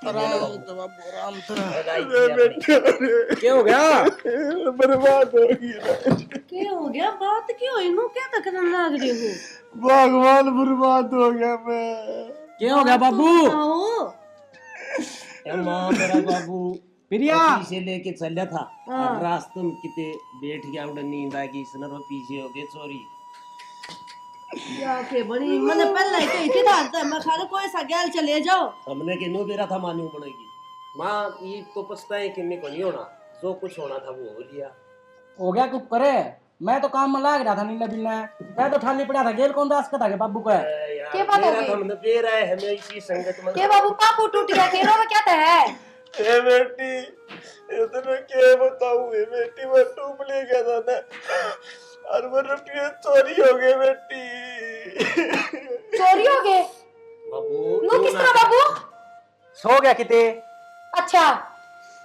S1: आराम था।
S5: क्या हो गया?
S1: बर्बाद हो गई।
S3: क्या हो गया? बात क्यों हुई? मुंह क्या तकन लाग रही हो?
S1: भगवान बर्बाद हो गया मैं।
S4: क्या हो गया बाबू?
S3: आओ
S5: माँ मेरा बाबू
S4: प्रिया
S5: पीछे लेके चला था और रास्ते में किते बैठ गया, उड़े नींद आ गई, सुनर वो पीछे हो गए चोरी।
S3: क्या के बनी मैंने पहले कही थी था मैं खाने कोई सा गैल चले जाओ।
S5: हमने के नो बेरा था मान्यू बनेगी माँ, ये तो पछताए कि मैं को नहीं होना, जो कुछ होना था वो हो लिया।
S4: हो गया कुछ करे, मैं तो काम में लाग रहा था नीला बिल्ला, मैं तो ठानी पड़ा था गेल कौन दास का था के बाबू को है।
S2: क्या बात हो गई?
S5: हमने बेरा है हमें इसी संगत में।
S2: के बाबू पापू टूट गया, केरो में क्या है?
S1: ए बेटी इतने क्या बताऊं। ए बेटी मैं टूम ले गया था ना और वो रुपये चोरी हो गए बेटी।
S2: चोरी हो गए?
S5: बाबू
S2: नो किस तरह बाबू?
S4: सो गया किते?
S2: अच्छा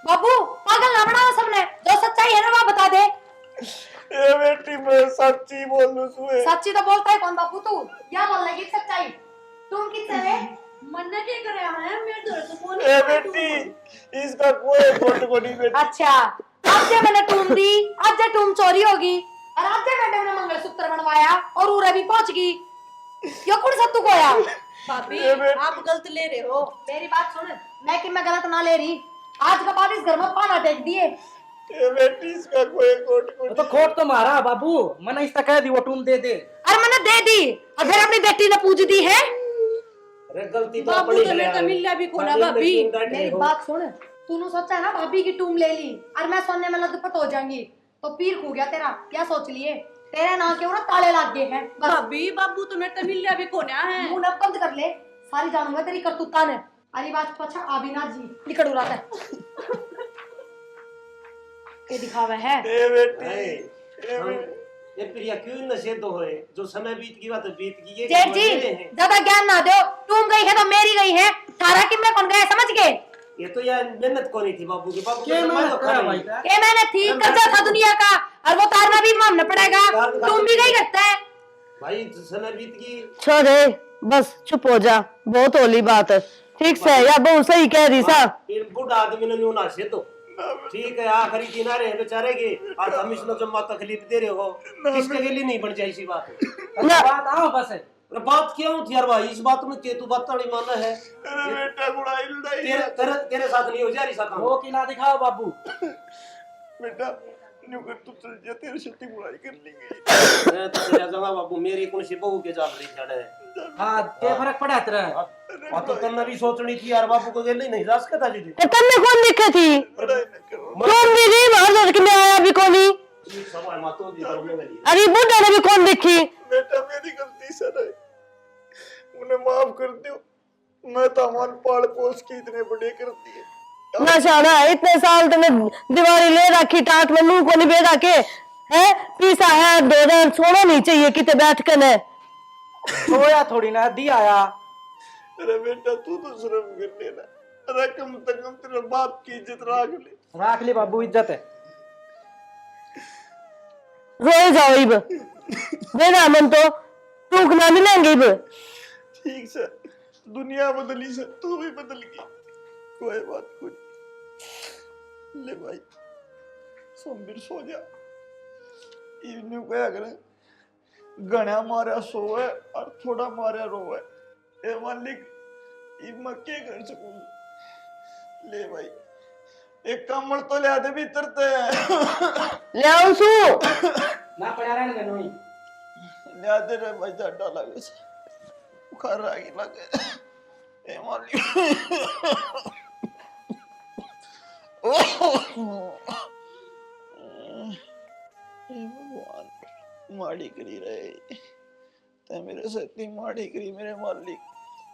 S2: बाबू पागल ना बनाओ सबने, जो सच्चाई है ना वो बता दे।
S1: ए बेटी मैं सच्ची बोलूं सुए।
S2: सच्ची तो बोलता है कौन बाबू तू? क्या बोल लगी सच्चाई? तुम किससे है?
S3: मन्ने के करे है मेरे घर से फोन।
S1: ए बेटी इसका कोई फोटो को नहीं बेटी।
S2: अच्छा आज जे मैंने टूम दी, आज जे टूम चोरी होगी और आज जे मैडम ने मंगलसूत्र बनवाया और उरे भी पहुंच गई। यो कौन सत्तू कोया?
S3: भाभी आप गलत ले रहे हो।
S2: मेरी बात सुन, मैं कि मैं गलत ना ले रही। आज के बाद इस घर में पाना टेक दिए।
S1: ए बेटी इसका कोई कोट को
S4: तो खोट तो मारा बाबू, मैंने इसका कह दी वो टूम दे दे।
S2: अरे मैंने दे दी और फिर अपनी बेटी ने पूछ दी है।
S5: अरे गलती तो
S3: बाबू
S5: अपनी
S3: तो मैं
S5: है।
S3: तो मिल भी कोना भाभी।
S2: मेरी बात सुन, तूने सोचा है ना भाभी की टूम ले ली और मैं सोने में लदपत हो जाऊंगी तो पीर खू गया तेरा। क्या सोच लिए? तेरे नाम के ना ताले लग गए हैं। बस
S3: भाभी बाबू तो मैं तो मिल भी कोना है।
S2: मुंह न बंद कर ले, सारी जानूंगा तेरी करतूता ने। अरे बात पछा आबिना जी निकल उड़ा है। के दिखावा है?
S1: ए बेटी
S5: ये प्रिया क्यों नशे तो होए, जो समय बीत गई बात बीत गई। ये
S2: जेठ जी ज्यादा ज्ञान ना दो, टूम गई है तो मेरी गई है, थारा कि मैं कौन गया समझ गए?
S5: ये तो यार मेहनत को नहीं थी बाबू की। बाबू
S4: क्या मेहनत करा भाई?
S2: ये मैंने थी कर्जा था दुनिया का और वो तारना भी मानना पड़ेगा। टूम भी गई करता है
S5: भाई, समय बीत गई।
S2: छोड़ दे,
S3: बस चुप हो जा, बहुत होली बात है। ठीक से या बहुत सही कह रही सा।
S5: इन बूढ़ा आदमी ने न्यू ना से तो ठीक है, आखिरी किनारे है बेचारे के, और हम इसको जब मां तकलीफ दे रहे हो, किसके लिए नहीं बन जाए इसी बात
S3: ना
S4: बात आओ बस है।
S5: अरे बात क्यों थी यार भाई, इस बात में के तू बात नहीं मानना है।
S1: अरे बेटा बुढ़ाई लुढ़ाई
S5: तेरे तेरे तेरे साथ नहीं हो जा रही सा काम।
S4: वो किला दिखाओ बाबू।
S1: बेटा न्यू कर तू चल जा, तेरे से बुढ़ाई कर लेंगे।
S5: मैं तो चला जाऊंगा बाबू, मेरी कौन सी बहू के जाल रही छड़े।
S4: हाँ क्या फर्क पड़ा तेरा?
S5: आ तो तन्ने भी सोचनी थी यार, बाबू को गेली नहीं रास कहता जी।
S3: तो तन्ने कौन दिक्कत थी?
S1: लड़ाई न करो।
S3: कौन भी गई बाहर लड़के में आया भी कोनी।
S5: ठीक सवाल मातो जी करो में गली।
S3: अरे बूढ़ा ने भी कौन दिखी?
S1: बेटा मेरी गलती सर है, उन्हें माफ कर दो। मैं तो हमारे पाल पोस के इतने बड़े कर दिए।
S3: ना शाना इतने साल तने दिवाली ले रखी टाट में मुंह को नहीं बेड़ा के है पीसा है। 2 दिन सोना नहीं चाहिए किते बैठ के ने
S4: सोया थोड़ी ना दी आया।
S1: अरे बेटा तू तो शर्म कर लेना, अरे कम से कम तेरे बाप की इज्जत
S4: राख ले बाबू, इज्जत है।
S3: रोए जाओ इब बेड़ा मन तो टूक ना मिलेंगे इब।
S1: ठीक सर, दुनिया बदली सर, तू भी बदल गई, कोई बात नहीं। ले भाई संबीर सो जा। इन्हें क्या करें, गणा मारा सोए और थोड़ा मारा रोए। ए मालिक मैं क्या कर सकूं। ले भाई एक कमल तो ले आते भीतर ते
S3: ले आऊं सु
S4: ना पड़ा रहने दे नोई।
S1: ले आते रे भाई, जाडा लगे से बुखार आ गई लगे। ए मालिक भगवान माड़ी करी रहे ते मेरे से इतनी माड़ी करी मेरे मालिक,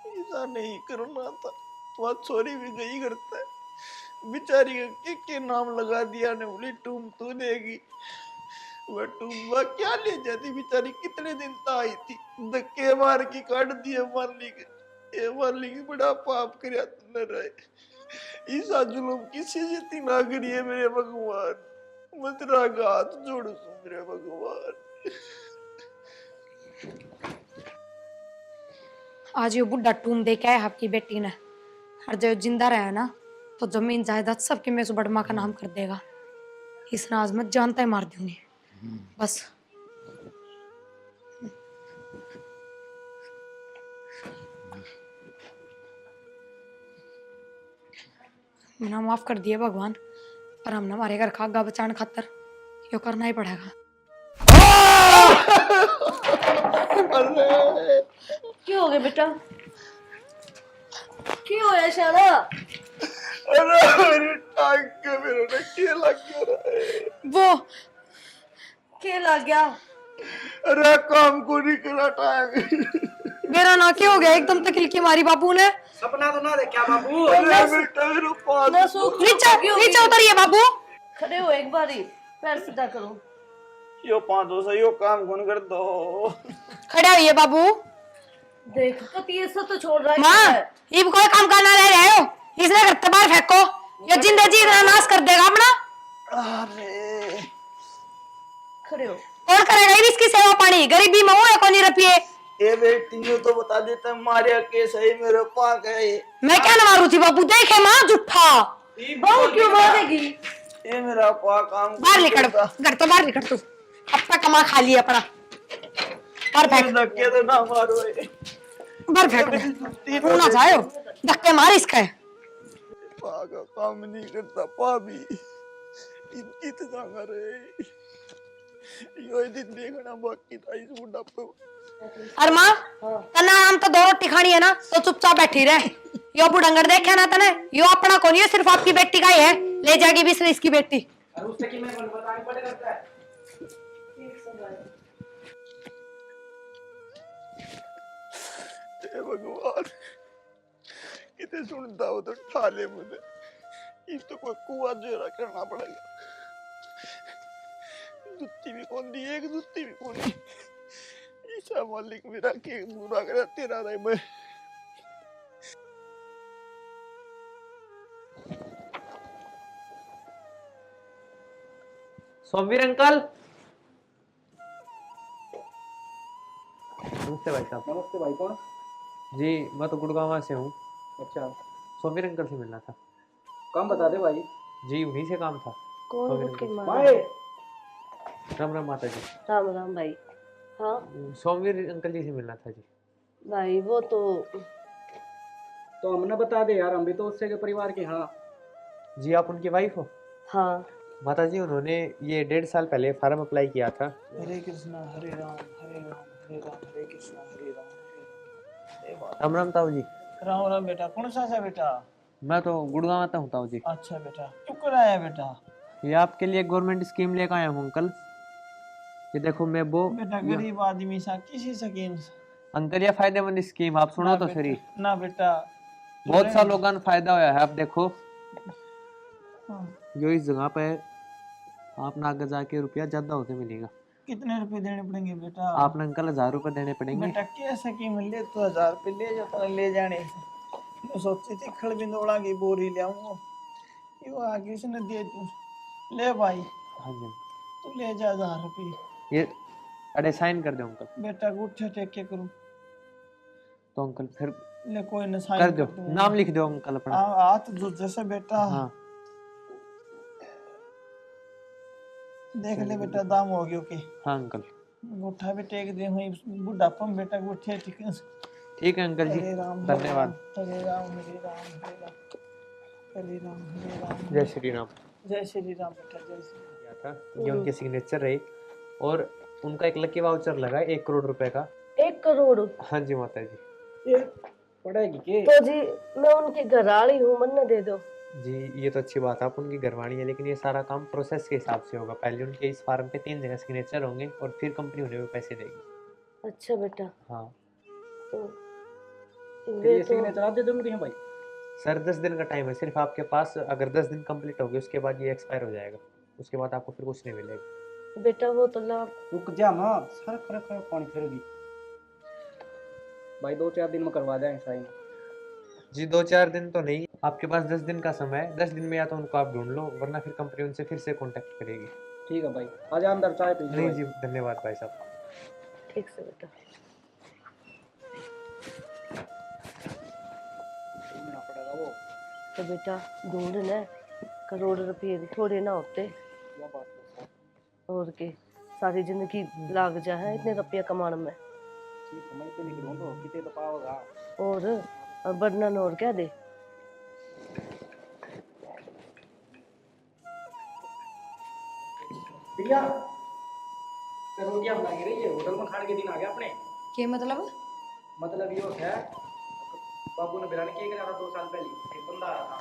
S1: ऐसा नहीं करना था। वह छोरी भी गई करता है बेचारी के नाम लगा दिया ने, बोली टूम तू देगी। वह टूम क्या ले जाती बेचारी, कितने दिन तक आई थी, धक्के मार के काट दिए मालिक। ये मालिक बड़ा पाप कर ईसा जुलूम किसी से ना करिए मेरे भगवान, मैं तेरा हाथ जोड़ू मेरे भगवान।
S2: आज ये बुढ़ा टूम दे के आया आपकी बेटी ने, और जो जिंदा रहा ना तो जमीन जायदाद सबके में बड़मा का नाम कर देगा। इसने आज मैं जानता ही मार दूंगी बस। मैंने माफ कर दिया भगवान, पर हमने हमारे घर का आगा बचाने खातर यो करना ही पड़ेगा।
S3: क्यों हो गया बेटा? क्यों है शाना?
S1: अरे मेरी टांग के मेरे ने क्या लग गया
S3: वो क्या लग गया?
S1: अरे काम को नहीं करा टांग।
S2: मेरा ना क्या हो गया, एकदम तकलीफ की मारी बाबू ने।
S4: सपना तो ना देखा बाबू।
S1: अरे बेटा मेरा पास
S2: नीचे उतरिए बाबू।
S3: खड़े हो एक बारी, पैर सीधा करो।
S1: यो 500 से यो काम कौन कर दो।
S2: खड़े होइए बाबू।
S3: देख तो 300 तो छोड़ रहा
S2: माँ
S3: है।
S2: ये कोई काम करना रह रहे हो, इसने घर से बाहर फेंको, ये जिंदगी जी इतना नाश कर देगा अपना।
S1: अरे
S3: खड़े हो।
S2: कौन करेगा इसकी सेवा पानी, गरीबी में हुए कौन रपिए।
S1: ये बेटी यो तो बता देता मारिया केस है मेरे पास है।
S2: मैं क्या न मारू थी बाबू, देखे माँ झूठा।
S3: बहू क्यों मारेगी?
S1: ये मेरा पा काम
S2: बाहर निकल, घर तो बाहर निकल तू, अपना कमा खा लिया अपना। बाहर फेंक,
S1: धक्के तो ना मारो।
S2: बाहर फेंक, तू ना जाओ, धक्के मार इसका।
S1: पा का काम नहीं करता, पा भी इनकी तो जांगा रे। यो दिन देखना बाकी था इस बुढ़ा पे।
S2: अरे माँ तना हम तो 2 रोटी खानी है ना, तो चुपचाप बैठी रहे। यो बुढ़ंगर देखे ना तने, यो अपना कौन है, सिर्फ आपकी बेटी का ही है, ले जाएगी भी इसने इसकी बेटी।
S4: और उससे कि मैं बताने पड़े करता है।
S1: हे भगवान कितने सुनता हो तो ठाले मुझे, इस तो कोई कुआ जोरा करना पड़ेगा। जुत्ती भी कौन दी, एक जुत्ती भी कौन दी। ईसा मालिक मेरा के बुरा करे तेरा रहे मैं।
S4: सोमवीर अंकल। नमस्ते भाई साहब। नमस्ते भाई, कौन?
S9: जी मैं तो गुड़गांव से हूँ।
S4: अच्छा
S9: सोमीर अंकल से मिलना था।
S4: काम बता दे भाई।
S9: जी उन्हीं से काम था।
S3: कौन
S9: सोमीर
S3: रुके
S9: अंकल।
S3: मारा?
S9: राम राम माता जी।
S3: राम राम भाई। हाँ
S9: सोमीर अंकल जी से मिलना था जी।
S3: भाई वो
S4: तो हमने बता दे यार, हम भी तो उससे के परिवार के। हाँ
S9: जी आप उनकी वाइफ हो?
S3: हाँ
S9: माता जी उन्होंने ये 1.5 साल पहले फार्म अप्लाई किया था।
S1: हरे कृष्णा हरे राम हरे राम हरे राम हरे कृष्णा हरे राम हरे राम। ये बात।
S9: राम राम ताऊ जी।
S1: राम राम बेटा, कौन सा है बेटा?
S9: मैं तो गुड़गांव आता हूँ ताऊ जी।
S1: अच्छा बेटा, क्यों कराया बेटा?
S9: ये आपके लिए गवर्नमेंट स्कीम लेकर आया हूँ अंकल। ये देखो मैं वो
S1: बेटा गरीब आदमी सा किसी स्कीम से
S9: अंकल ये फायदेमंद स्कीम आप सुनो तो सही।
S1: ना बेटा,
S9: बहुत सा लोगों को फायदा होया है। आप देखो
S1: हाँ।
S9: जो इस जगह पे आपने आगे जाके रुपया ज्यादा होके मिलेगा।
S1: कितने रुपए देने पड़ेंगे बेटा?
S9: आपने अंकल 1000 रुपए देने पड़ेंगे।
S1: बेटा क्या स्कीम ले तो 1000 रुपए ले जाता, ले जाने मैं सोची थी खड़ बिंदोड़ा की बोरी ले आऊंगा, ये आगे उसने दे दूं। ले भाई
S9: हाँ जी
S1: तू ले जा 1000 रुपये।
S9: ये अरे साइन कर दो अंकल।
S1: बेटा गुट्ठे टेक के करूं?
S9: तो अंकल फिर
S1: ले कोई न साइन
S9: कर दो,
S1: दूंगा।
S9: नाम लिख दो अंकल अपना।
S1: हाथ जो जैसे बेटा।
S9: हाँ
S1: देख ले बेटा दाम हो गयो के।
S9: हाँ अंकल
S1: गुट्ठा भी टेक दे हुई बुढ़ापा में बेटा गुट्ठे टेक।
S9: ठीक है अंकल जी
S1: हरे राम
S9: धन्यवाद।
S1: हरे राम हरे राम हरे राम हरे राम हरे राम।
S9: जय श्री राम।
S1: जय श्री राम बेटा जय श्री राम।
S9: किया था ये उनके सिग्नेचर रहे और उनका एक लकी वाउचर लगा 1 करोड़ रुपए का।
S3: 1 करोड़?
S9: हाँ जी माता जी।
S4: ये पड़ेगी के?
S3: तो जी मैं उनकी घरवाली हूँ, मन दे दो।
S9: जी ये तो अच्छी बात है आप उनकी घरवाली है, लेकिन ये सारा काम प्रोसेस के हिसाब से होगा। पहले उनके इस फार्म पे 3 जगह सिग्नेचर होंगे और फिर कंपनी उन्हें पैसे देगी।
S3: अच्छा बेटा।
S9: हाँ
S3: तो
S4: ये सिग्नेचर आप दे दोगे भाई?
S9: सर 10 दिन का टाइम है सिर्फ आपके पास। अगर 10 दिन कंप्लीट हो गए उसके बाद ये एक्सपायर हो जाएगा, उसके बाद आपको फिर कुछ नहीं मिलेगा।
S3: बेटा वो तो लाभ।
S4: रुक जा माँ, सर कर पानी फिरेगी भाई। 2-4 दिन में करवा देंगे साइन।
S9: जी 2-4 दिन तो नहीं, आपके पास 10 दिन का समय है। 10 दिन में या तो उनको आप ढूंढ लो वरना फिर कंपनी उनसे फिर से कांटेक्ट करेगी।
S4: ठीक है भाई, आजा अंदर चाय पी।
S9: नहीं जी धन्यवाद भाई साहब।
S3: ठीक से बेटा।
S4: ढूंढना पड़ेगा वो।
S3: तो बेटा ढूंढ ले, करोड़ रुपये थोड़े ना होते।
S4: क्या बात है सर?
S3: और के सारी जिंदगी लाग जा है इतने रुपया कमाने में।
S4: ठीक है, मैं तो लिख ढूंढो कितने तो पाओगा।
S3: और बर्नन और क्या दे।
S4: प्रिया रोटियां बनाई रही है, होटल में खाने के दिन आ गया अपने।
S2: के
S4: मतलब ये है बाबू ने बिरानी किया करा था 2 साल पहले। एक बंदा आया था,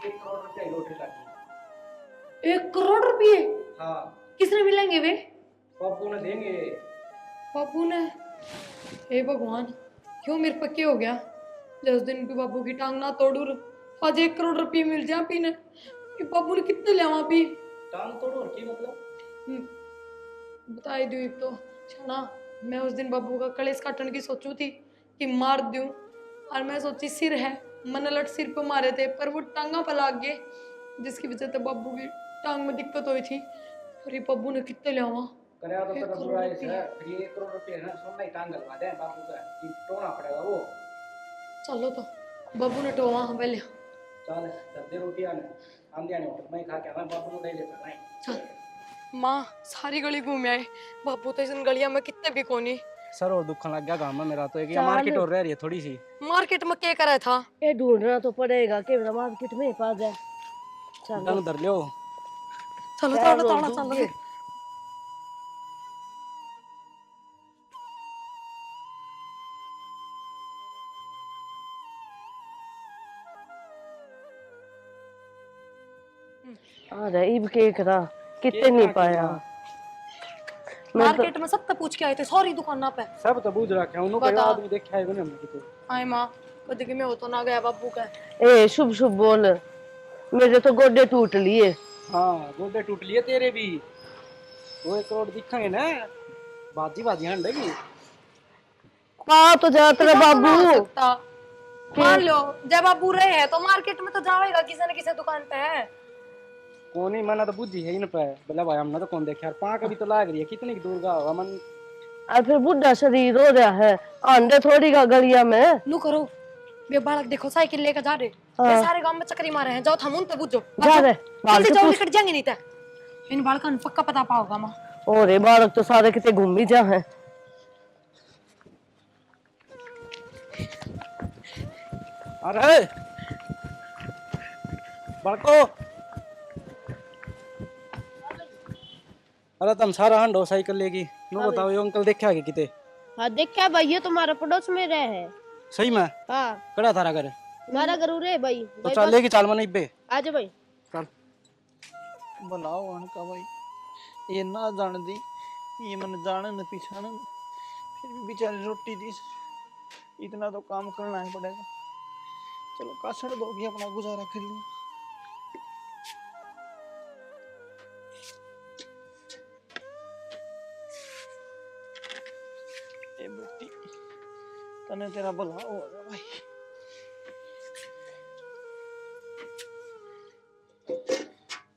S4: 1 करोड़ रुपया की लॉटरी लगी।
S2: 1 करोड़ रुपये?
S4: हाँ
S2: किसने मिलेंगे वे?
S4: बाबू ने देंगे।
S2: बाबू ने? हे भगवान क्यों मेरे पक्के हो गया। 10 दिन भी बाबू की टांग ना तोड़ू, आज 1 करोड़ रुपये मिल जा पीने। ये बाबू ने कितने लिया पी?
S4: टांग तोड़ो और की मतलब?
S2: बताई दू तो छना। मैं उस दिन बाबू का कलेस काटने की सोचू थी कि मार दूं, और मैं सोची सिर है मन लट सिर पे मारे थे पर वो टांगा पर लाग गए, जिसकी वजह से बाबू की टांग में दिक्कत हुई थी। और ये बाबू ने कितने लिया
S4: करे तो तेरा बुरा है। फिर ये 1 करोड़ रुपये ना सोना ही टांग गलवा दे बाबू का, कि टोना पड़ेगा वो।
S2: चलो तो बाबू ने टोवा पहले।
S4: चल दे रोटियां ने आंधी आने होटल में खा के मैं बाबू को दे लेता नहीं।
S2: चल माँ सारी गली घूम आए, बाबू तो इस गलिया में कितने भी कोनी।
S4: सर और दुखन लग गया गांव में मेरा तो। एक ये मार्केट और रह रही है थोड़ी सी।
S2: मार्केट में क्या करा था?
S3: ये ढूंढना तो पड़ेगा कि मार्केट में पा जाए।
S4: चलो उधर लियो।
S2: चलो चलो चलो।
S3: अरे इब के करा कितने नहीं पाया।
S2: मार्केट में सब पे पूछ के आए थे सारी दुकानों पे।
S4: सब तो बूझ रखे हैं उनको, कोई आदमी देखा है हमने कितो।
S2: आए माँ कद के में हो तो ना गया बाबू का।
S3: ए शुभ शुभ बोल, मेरे तो गोडे टूट लिए।
S4: हाँ गोडे टूट लिए तेरे भी। 2 करोड़ दिखाएंगे ना, बाजी बाजी हंडेगी।
S3: हाँ तो जा तेरा बाबू।
S2: मान लो जब बाबू रहे हैं तो मार्केट में तो जाएगा किसी न किसी दुकान पे है।
S4: कौन ही मना तो बुद्धि है इन पे बोला भाई हमने तो कौन देखा यार। 5 कभी तो लाग रही है, कितनी दूर का होगा मन।
S3: और फिर बुढ़ा शरीर हो रहा है, आंधे थोड़ी का गलिया में।
S2: नु करो, वे बालक देखो साइकिल लेकर जा रहे, ये सारे गांव में चक्करी मारे हैं, जाओ थम उन पे बुझो
S3: जा रे बाल
S2: जल्दी
S3: के
S2: जाओ,
S3: पूछ।
S2: निकट जाएंगे नहीं तो इन बालका पक्का पता पाओगा मां।
S3: और ये बालक तो सारे कितने घूम ही जा है।
S4: अरे बड़को, अरे तुम सारा हंडो साइकिल लेगी। नो बताओ ये अंकल देखा कि किते?
S10: हाँ देखा भाई, ये तुम्हारा पड़ोस में रहे है।
S4: सही में?
S10: हाँ
S4: कड़ा थारा करे
S10: हमारा गरूर है भाई।
S4: तो चल लेगी, चाल मन इब्बे
S10: आज भाई
S4: चल।
S1: बनाओ अनका भाई, ये ना जान दी, ये मन जाने न पिछाने, फिर भी बेचारी रोटी दी, इतना तो काम करना ही पड़ेगा। चलो कासड़ दोगी, अपना गुजारा कर लिया। ए बेटी, तने तेरा भला होगा भाई।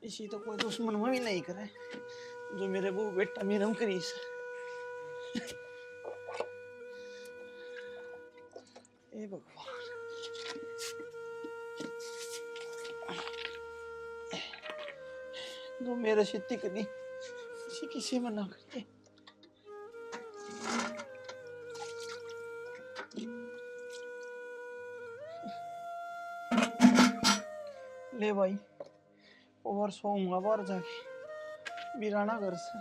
S1: इसी तो कोई दुश्मन भी नहीं करे जो मेरे वो बेटा मेरम करीस। ए भगवान, जो मेरे सिद्धि करी इसी किसी में ना करते। ले भाई, और सोऊंगा बाहर जाके बिराना घर से,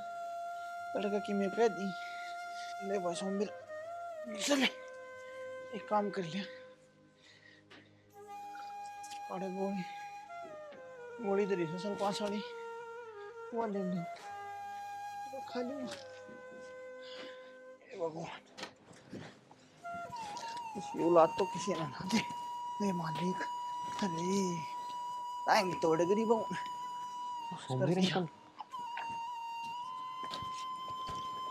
S1: लड़का की मैं कह दी। ले भाई सोम चले, एक काम कर लिया, अरे गोली गोली दरी से सल पासाड़ी वो ले लो, तो खा लूंगा। भगवान, इसी औलाद तो किसी ने ना दे। हे मालिक, अरे टाइम तोड़ गरीबों ने।
S9: सोमवीर अंकल,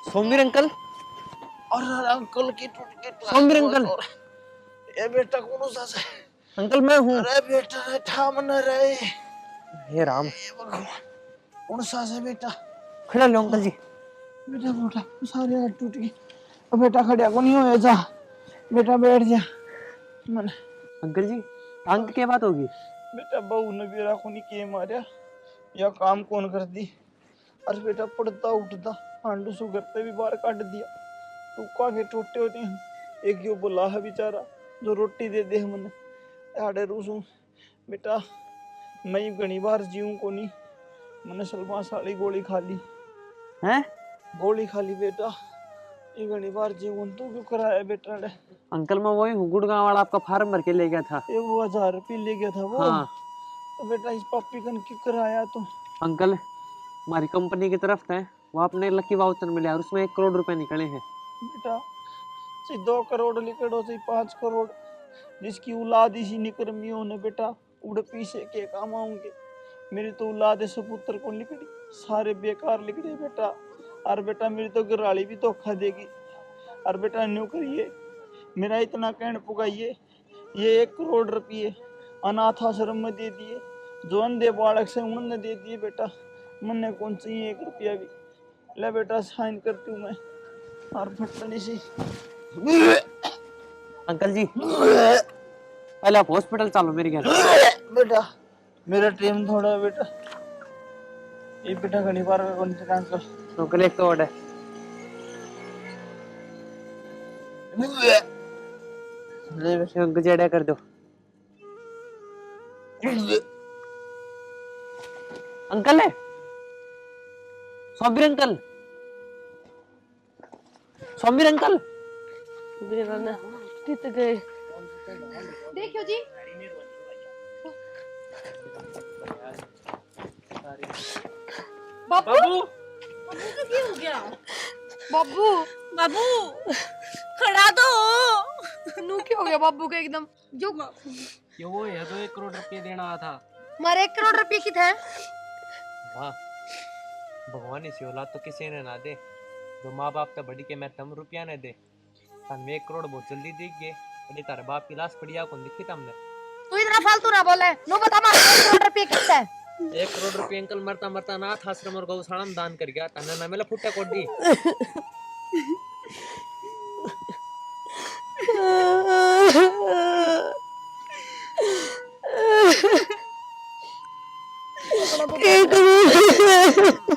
S9: सोमवीर अंकल,
S1: और अंकल की टूट के
S9: सोमवीर अंकल,
S1: ये बेटा कौन सा है?
S9: अंकल मैं हूँ।
S1: अरे बेटा ठाम न रहे,
S9: हे राम,
S1: हे भगवान, कौन सा है बेटा?
S9: खड़ा लो अंकल जी।
S1: बेटा बेटा सारे हाथ टूट गए। अब बेटा खड़िया को नहीं हो जा, बेटा बैठ जा। मन
S9: अंकल जी टांग की क्या बात होगी?
S1: बेटा बहू ने बेरा को नहीं किए मारिया, या काम कौन कर दी? अरे बेटा पड़ता उठता हांडू सु घर पे भी बाहर काट दिया। तू का के टूटे होते हैं, एक यो बोला है बेचारा जो रोटी दे दे मन आड़े रूसू। बेटा मैं घनी बार जीऊं को नहीं, मैंने सलमा साली गोली खा ली
S9: हैं?
S1: गोली खा ली बेटा, ये घनी बार जीऊं। तू क्यों कराया बेटा ने?
S9: अंकल मैं वही हूँ, गुड़गांव वाला आपका फार्म भर के ले गया था।
S1: ये वो 1000 रुपये ले गया था वो।
S9: हाँ।
S1: तो बेटा इस पप्पी कन क्यों कराया तू?
S9: अंकल हमारी कंपनी की तरफ से वो आपने लकी वाउचर मिला और उसमें 1 करोड़ रुपए निकले हैं।
S1: बेटा से 2 करोड़ लिखड़ो से 5 करोड़, जिसकी औलाद इसी निकर्मियों ने बेटा उड़ पीछे के काम आऊंगे। मेरी तो औलाद सपुत्र को लिखड़ी, सारे बेकार लिखड़े बेटा। और बेटा मेरी तो घरवाली भी धोखा देगी। और बेटा न्यू करिए, मेरा इतना कहन पुगाइए, ये 1 करोड़ रुपये अनाथ आश्रम में दे दिए, जो अंधे बालक से उन्होंने दे दिए बेटा। मन्ने कौन चाहिए 1 रुपया भी? ले बेटा साइन करती हूँ मैं। और फटनी सी
S9: अंकल जी पहले आप हॉस्पिटल चलो मेरे घर।
S1: बेटा मेरा टाइम थोड़ा है बेटा, ये बेटा घनी बार का कौन सा अंकल
S9: तो अंकल एक तो और है।
S1: ले बेटा
S9: अंकल जेड़ा कर दो। अंकल है सोमवीर अंकल, सोमवीर अंकल।
S3: बिराना कित गए?
S2: देखियो जी, बाबू
S4: बाबू
S2: को क्या हो गया? बाबू
S8: बाबू खड़ा तो
S2: नू क्या हो गया बाबू को एकदम? जो
S4: ये वो है जो 1 करोड़ रुपये देना आया था।
S2: मारे 1 करोड़ रुपये की थे।
S9: वाह, भगवान इसी औलाद तो किसी ने ना दे, जो माँ बाप तो बड़ी के मैं तम रुपया ने दे। तन 1 करोड़ बहुत जल्दी देख गए, अरे तारे बाप की लाश पड़िया कौन दिखी तमने?
S2: तू इतना फालतू ना बोले, नो बता मारे 1 करोड़ रुपये किससे?
S9: 1 करोड़ रुपये अंकल मरता मरता अनाथ आश्रम और गौशाला में दान कर गया। तने ना मिला फुट्टा कोडी।
S7: क्या करूं?